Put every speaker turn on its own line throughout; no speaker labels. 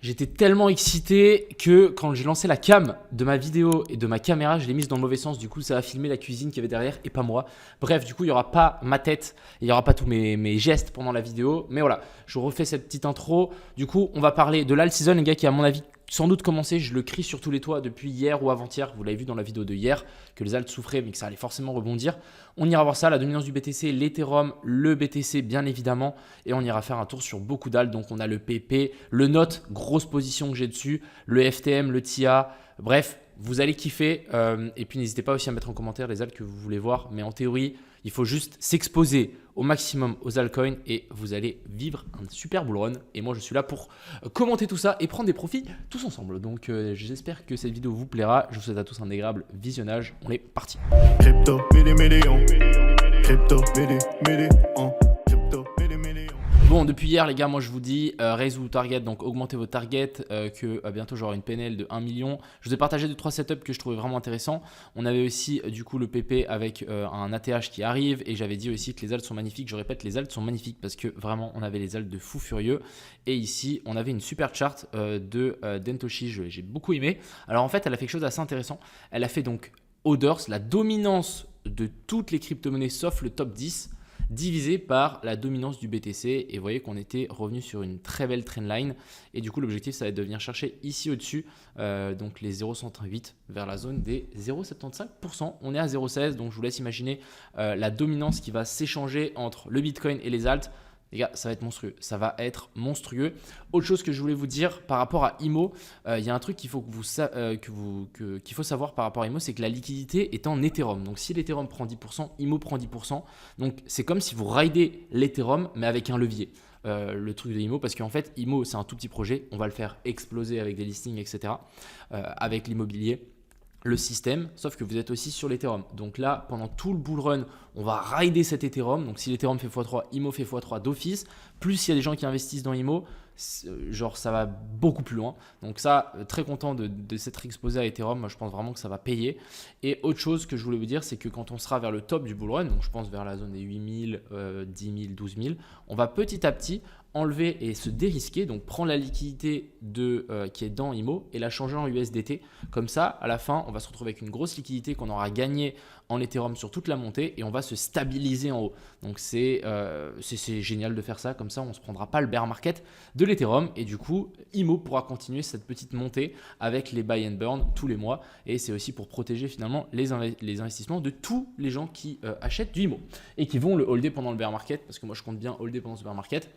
J'étais tellement excité que quand j'ai lancé la cam de ma vidéo et de ma caméra, je l'ai mise dans le mauvais sens. Du coup, ça a filmé la cuisine qu'il y avait derrière et pas moi. Bref, du coup, il n'y aura pas ma tête et il n'y aura pas tous mes gestes pendant la vidéo. Mais voilà, je refais cette petite intro. Du coup, on va parler de l'alt season, les gars, qui à mon avis sans doute commencé. Je le crie sur tous les toits depuis hier ou avant-hier. Vous l'avez vu dans la vidéo de hier que les alts souffraient mais que ça allait forcément rebondir. On ira voir ça, la dominance du BTC, l'Ethereum, le BTC bien évidemment. Et on ira faire un tour sur beaucoup d'alts. Donc on a le PP, le NOT, grosse position que j'ai dessus, le FTM, le TIA. Bref, vous allez kiffer. Et puis n'hésitez pas aussi à mettre en commentaire les alts que vous voulez voir. Mais en théorie, il faut juste s'exposer au maximum aux altcoins et vous allez vivre un super bull run. Et moi, je suis là pour commenter tout ça et prendre des profits tous ensemble. Donc, j'espère que cette vidéo vous plaira. Je vous souhaite à tous un agréable visionnage. On est parti.
Crypto, million. Crypto, million. Crypto, million.
Bon, depuis hier, les gars, moi je vous dis, raise vos targets, donc augmentez vos targets, que bientôt j'aurai une PNL de 1 million. Je vous ai partagé 2-3 setups que je trouvais vraiment intéressants. On avait aussi du coup le PP avec un ATH qui arrive et j'avais dit aussi que les alts sont magnifiques. Je répète, les alts sont magnifiques parce que vraiment on avait les alts de fou furieux. Et ici, on avait une super chart de Dentoshi, j'ai beaucoup aimé. Alors en fait, elle a fait quelque chose d'assez intéressant. Elle a fait donc Orders, la dominance de toutes les crypto-monnaies sauf le top 10. Divisé par la dominance du BTC et vous voyez qu'on était revenu sur une très belle trendline et du coup l'objectif ça va être de venir chercher ici au-dessus donc les 0,108 vers la zone des 0,75%. On est à 0,16 donc je vous laisse imaginer la dominance qui va s'échanger entre le Bitcoin et les alts. Les gars, ça va être monstrueux. Ça va être monstrueux. Autre chose que je voulais vous dire par rapport à IMO, il y a un truc qu'il faut, qu'il faut savoir par rapport à IMO, c'est que la liquidité est en Ethereum. Donc si l'Ethereum prend 10%, IMO prend 10%. Donc c'est comme si vous ridez l'Ethereum, mais avec un levier. Le truc de IMO, parce qu'en fait, IMO, c'est un tout petit projet. On va le faire exploser avec des listings, etc. Avec l'immobilier. Le système, sauf que vous êtes aussi sur l'Ethereum. Donc là, pendant tout le bull run, on va rider cet Ethereum. Donc si l'Ethereum fait x3, IMO fait x3 d'office. Plus il y a des gens qui investissent dans IMO, genre ça va beaucoup plus loin. Donc ça, très content de s'être exposé à Ethereum. Moi, je pense vraiment que ça va payer. Et autre chose que je voulais vous dire, c'est que quand on sera vers le top du bull run, donc je pense vers la zone des 8000, 10 000, 12 000, on va petit à petit enlever et se dérisquer, donc prendre la liquidité qui est dans IMO et la changer en USDT. Comme ça, à la fin, on va se retrouver avec une grosse liquidité qu'on aura gagnée en Ethereum sur toute la montée et on va se stabiliser en haut. Donc c'est génial de faire ça, comme ça on ne se prendra pas le bear market de l'Ethereum et du coup IMO pourra continuer cette petite montée avec les buy and burn tous les mois et c'est aussi pour protéger finalement les investissements de tous les gens qui achètent du IMO et qui vont le holder pendant le bear market, parce que moi je compte bien holder pendant ce bear market.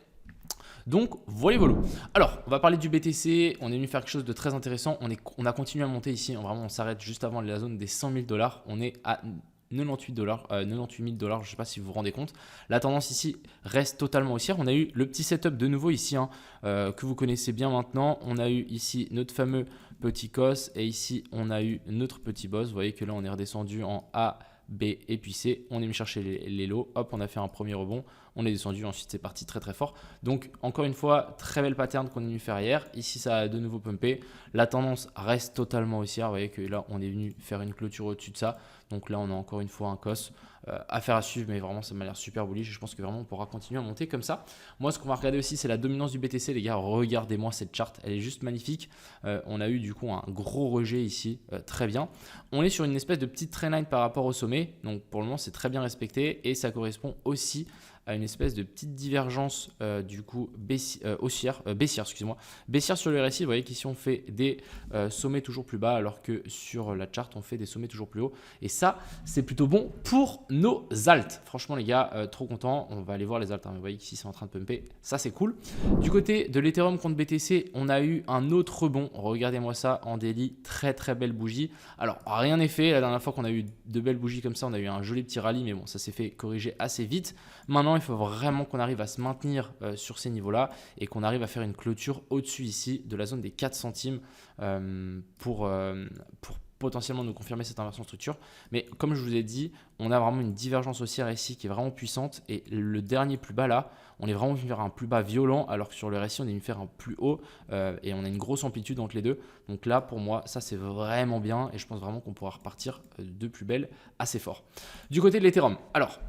Donc voilà. Alors on va parler du BTC, on est venu faire quelque chose de très intéressant, on a continué à monter ici, vraiment on s'arrête juste avant la zone des 100 000 $, on est à 98 000 $, je ne sais pas si vous vous rendez compte. La tendance ici reste totalement haussière. On a eu le petit setup de nouveau ici que vous connaissez bien maintenant. On a eu ici notre fameux petit cos et ici on a eu notre petit boss. Vous voyez que là on est redescendu en A, B et puis C. On est venu chercher les lots. Hop, on a fait un premier rebond. On est descendu. Ensuite, c'est parti très très fort. Donc, encore une fois, très belle pattern qu'on est venu faire hier. Ici, ça a de nouveau pumpé. La tendance reste totalement haussière. Vous voyez que là, on est venu faire une clôture au-dessus de ça. Donc là, on a encore une fois un cos. Affaire à suivre, mais vraiment, ça m'a l'air super bullish. Je pense que vraiment, on pourra continuer à monter comme ça. Moi, ce qu'on va regarder aussi, c'est la dominance du BTC. Les gars, regardez-moi cette charte. Elle est juste magnifique. On a eu du coup un gros rejet ici. Très bien. On est sur une espèce de petite trendline par rapport au sommet. Donc, pour le moment, c'est très bien respecté. Et ça correspond aussi à une espèce de petite divergence du coup baissière, baissière sur le RSI. Vous voyez qu'ici on fait des sommets toujours plus bas alors que sur la chart on fait des sommets toujours plus hauts et ça c'est plutôt bon pour nos alts. Franchement les gars, trop content. On va aller voir les alts, vous voyez qu'ici c'est en train de pumper, ça c'est cool. Du côté de l'Ethereum contre BTC, on a eu un autre rebond. Regardez-moi ça en daily, très très belle bougie. Alors rien n'est fait, la dernière fois qu'on a eu de belles bougies comme ça, on a eu un joli petit rallye, mais bon ça s'est fait corriger assez vite. Maintenant il faut vraiment qu'on arrive à se maintenir sur ces niveaux-là et qu'on arrive à faire une clôture au-dessus ici de la zone des 4 centimes pour potentiellement nous confirmer cette inversion de structure. Mais comme je vous ai dit, on a vraiment une divergence haussière ici qui est vraiment puissante et le dernier plus bas là, on est vraiment venu faire un plus bas violent alors que sur le RSI on est venu faire un plus haut et on a une grosse amplitude entre les deux. Donc là pour moi ça c'est vraiment bien et je pense vraiment qu'on pourra repartir de plus belle assez fort. Du côté de l'Ethereum, alors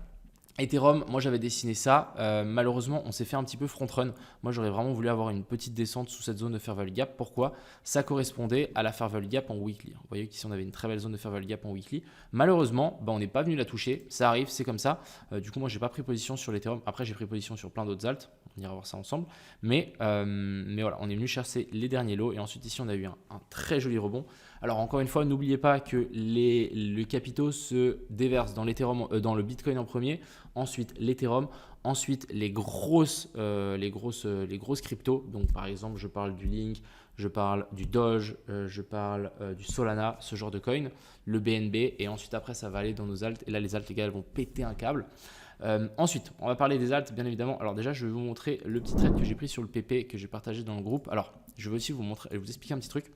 Ethereum, moi j'avais dessiné ça. Malheureusement, on s'est fait un petit peu front run. Moi j'aurais vraiment voulu avoir une petite descente sous cette zone de fair value gap. Pourquoi? Ça correspondait à la fair value gap en weekly. Vous voyez qu'ici on avait une très belle zone de fair value gap en weekly. Malheureusement, on n'est pas venu la toucher. Ça arrive, c'est comme ça. Du coup, moi j'ai pas pris position sur l'Ethereum. Après, j'ai pris position sur plein d'autres alts. On ira voir ça ensemble. Mais voilà, on est venu chercher les derniers lots. Et ensuite, ici, on a eu un très joli rebond. Alors encore une fois, n'oubliez pas que les capitaux se déversent dans l'Ethereum, dans le Bitcoin en premier, ensuite l'Ethereum, ensuite les grosses cryptos. Donc par exemple, je parle du Link, je parle du Doge, je parle du Solana, ce genre de coin, le BNB, et ensuite après ça va aller dans nos alts. Et là, les alts, les gars, elles vont péter un câble. Ensuite, on va parler des alts, bien évidemment. Alors déjà, je vais vous montrer le petit trade que j'ai pris sur le PP que j'ai partagé dans le groupe. Alors, je vais aussi vous expliquer un petit truc.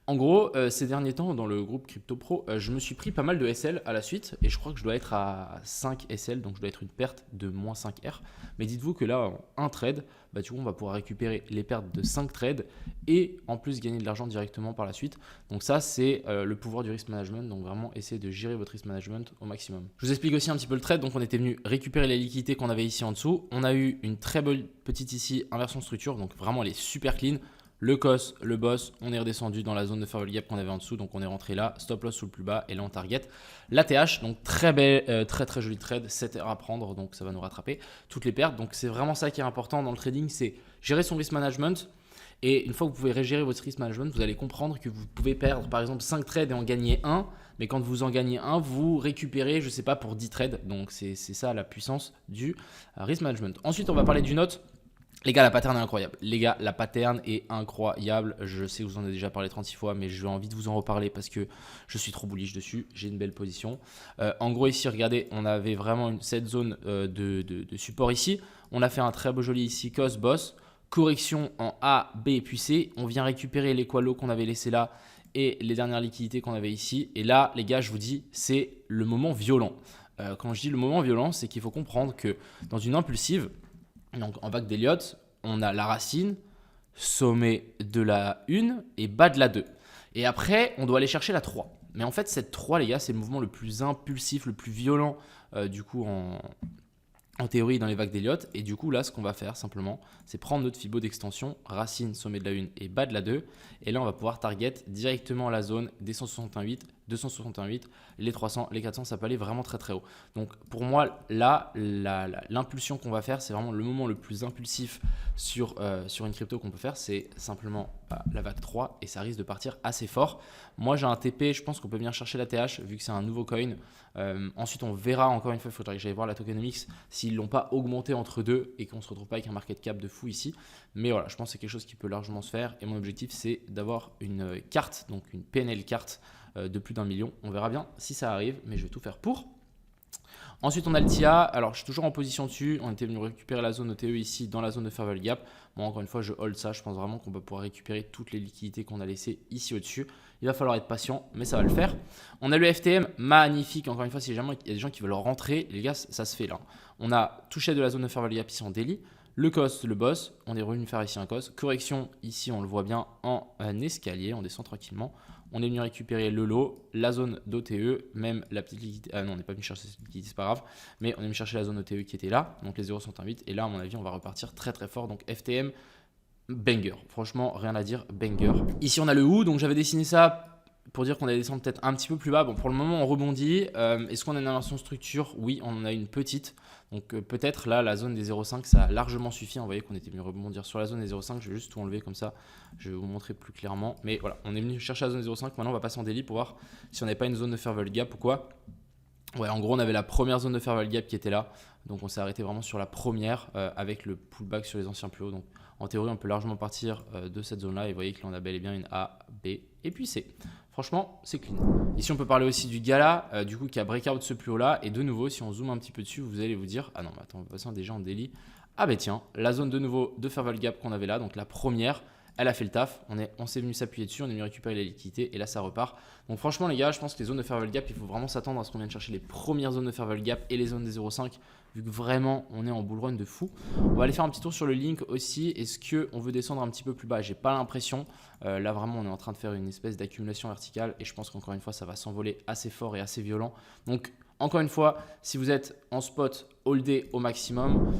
En gros, ces derniers temps, dans le groupe Crypto Pro, je me suis pris pas mal de SL à la suite et je crois que je dois être à 5 SL, donc je dois être une perte de moins 5 R. Mais dites-vous que là, en un trade, du coup, on va pouvoir récupérer les pertes de 5 trades et en plus gagner de l'argent directement par la suite. Donc ça, c'est le pouvoir du risk management. Donc vraiment, essayez de gérer votre risk management au maximum. Je vous explique aussi un petit peu le trade. Donc on était venu récupérer les liquidités qu'on avait ici en dessous. On a eu une très belle petite ici inversion de structure. Donc vraiment, elle est super clean. Le COS, le boss, on est redescendu dans la zone de fair value gap qu'on avait en dessous, donc on est rentré là, stop loss sous le plus bas et là on target l'ATH, donc très belle, très joli trade, 7 heures à prendre, donc ça va nous rattraper toutes les pertes. Donc c'est vraiment ça qui est important dans le trading, c'est gérer son risk management. Et une fois que vous pouvez gérer votre risk management, vous allez comprendre que vous pouvez perdre par exemple 5 trades et en gagner un, mais quand vous en gagnez un, vous récupérez, je sais pas, pour 10 trades. Donc c'est ça la puissance du risk management. Ensuite, on va parler du note. Les gars, la pattern est incroyable. Les gars, la pattern est incroyable. Je sais que vous en avez déjà parlé 36 fois, mais j'ai envie de vous en reparler parce que je suis trop bullish dessus. J'ai une belle position. En gros, ici, regardez, on avait vraiment cette zone de support ici. On a fait un très beau joli ici, COS, boss. Correction en A, B puis C. On vient récupérer les qualos qu'on avait laissés là et les dernières liquidités qu'on avait ici. Et là, les gars, je vous dis, c'est le moment violent. Quand je dis le moment violent, c'est qu'il faut comprendre que dans une impulsive, donc en vague d'Elliott, on a la racine, sommet de la 1 et bas de la 2. Et après, on doit aller chercher la 3. Mais en fait, cette 3, les gars, c'est le mouvement le plus impulsif, le plus violent du coup en théorie dans les vagues d'Elliott. Et du coup, là, ce qu'on va faire simplement, c'est prendre notre Fibo d'extension, racine, sommet de la 1 et bas de la 2. Et là, on va pouvoir target directement la zone des 168, 268, les 300, les 400, ça peut aller vraiment très très haut. Donc pour moi, là, l'impulsion qu'on va faire, c'est vraiment le moment le plus impulsif sur une crypto qu'on peut faire, c'est simplement la vague 3 et ça risque de partir assez fort. Moi, j'ai un TP, je pense qu'on peut venir chercher la TH vu que c'est un nouveau coin. Ensuite, on verra encore une fois, il faudrait que j'aille voir la tokenomics s'ils ne l'ont pas augmenté entre deux et qu'on ne se retrouve pas avec un market cap de fou ici. Mais voilà, je pense que c'est quelque chose qui peut largement se faire et mon objectif, c'est d'avoir une carte, donc une PNL carte de plus d'1 million. On verra bien si ça arrive, mais je vais tout faire pour. Ensuite, on a le TIA. Alors, je suis toujours en position dessus. On était venu récupérer la zone OTE ici dans la zone de fair value gap. Moi, encore une fois, je hold ça. Je pense vraiment qu'on va pouvoir récupérer toutes les liquidités qu'on a laissées ici au-dessus. Il va falloir être patient, mais ça va le faire. On a le FTM, magnifique. Encore une fois, si jamais il y a des gens qui veulent rentrer, les gars, ça se fait là. On a touché de la zone de fair value gap ici en daily. Le cost, le boss, on est revenu faire ici un cost. Correction, ici on le voit bien en escalier, on descend tranquillement. On est venu récupérer le lot, la zone d'OTE, même la petite liquidité. Ah non, on n'est pas venu chercher cette liquidité, c'est pas grave. Mais on est venu chercher la zone OTE qui était là, donc les 0,108. Et là, à mon avis, on va repartir très très fort. Donc FTM, banger. Franchement, rien à dire, banger. Ici, on a le OU, donc j'avais dessiné ça pour dire qu'on allait descendre peut-être un petit peu plus bas. Bon, pour le moment, on rebondit. Est-ce qu'on a une inversion de structure? Oui, on en a une petite. Donc peut-être là, la zone des 0,5, ça a largement suffi. Vous voyez qu'on était venu rebondir sur la zone des 0,5. Je vais juste tout enlever comme ça. Je vais vous montrer plus clairement. Mais voilà, on est venu chercher la zone des 0,5. Maintenant, on va passer en daily pour voir si on n'avait pas une zone de fair value gap ou quoi. Ouais, en gros, on avait la première zone de fair value gap qui était là. Donc on s'est arrêté vraiment sur la première avec le pullback sur les anciens plus hauts. Donc en théorie, on peut largement partir de cette zone-là. Et vous voyez que là, on a bel et bien une A, B et puis C. Franchement, c'est clean. Ici, on peut parler aussi du Gala, du coup, qui a breakout ce plus haut-là. Et de nouveau, si on zoome un petit peu dessus, vous allez vous dire, ah non, mais attends, on va passer déjà en daily. Ah ben tiens, la zone de nouveau de fair value gap qu'on avait là, donc la première, elle a fait le taf. On s'est venu s'appuyer dessus, on est venu récupérer les liquidités et là, ça repart. Donc franchement, les gars, je pense que les zones de fair value gap, il faut vraiment s'attendre à ce qu'on vienne chercher les premières zones de fair value gap et les zones des 0,5. Vu que vraiment, on est en bull run de fou. On va aller faire un petit tour sur le link aussi. Est-ce qu'on veut descendre un petit peu plus bas? J'ai pas l'impression. Là, vraiment, on est en train de faire une espèce d'accumulation verticale. Et je pense qu'encore une fois, ça va s'envoler assez fort et assez violent. Donc, Encore une fois, si vous êtes en spot, holdez au maximum.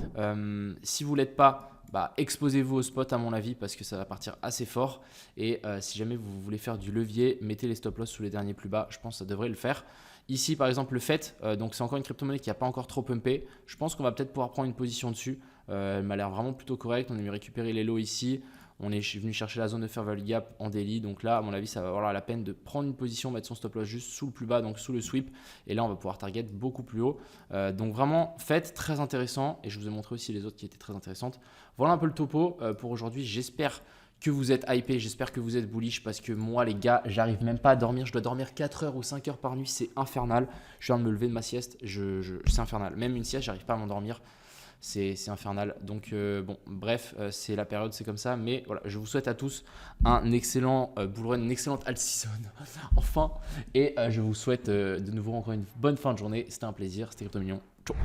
Si vous ne l'êtes pas, exposez-vous au spot à mon avis parce que ça va partir assez fort. Et si jamais vous voulez faire du levier, mettez les stop loss sous les derniers plus bas. Je pense que ça devrait le faire. Ici, par exemple, le FET, donc c'est encore une crypto-monnaie qui n'a pas encore trop pumpé. Je pense qu'on va peut-être pouvoir prendre une position dessus. Elle m'a l'air vraiment plutôt correcte. On est venu récupérer les lots ici. Je suis venu chercher la zone de fair value gap en daily. Donc là, à mon avis, ça va valoir la peine de prendre une position, mettre son stop loss juste sous le plus bas, donc sous le sweep. Et là, on va pouvoir target beaucoup plus haut. Donc vraiment, FET, très intéressant. Et je vous ai montré aussi les autres qui étaient très intéressantes. Voilà un peu le topo pour aujourd'hui. J'espère que vous êtes hypé, j'espère que vous êtes bullish parce que moi les gars, j'arrive même pas à dormir, je dois dormir 4 heures ou 5 heures par nuit, c'est infernal. Je viens de me lever de ma sieste, c'est infernal. Même une sieste, j'arrive pas à m'endormir, c'est infernal. Donc bon, bref, c'est la période, c'est comme ça. Mais voilà, je vous souhaite à tous un excellent bull run, une excellente alt season, enfin. Et je vous souhaite de nouveau encore une bonne fin de journée. C'était un plaisir, c'était Crypto Millions. Ciao.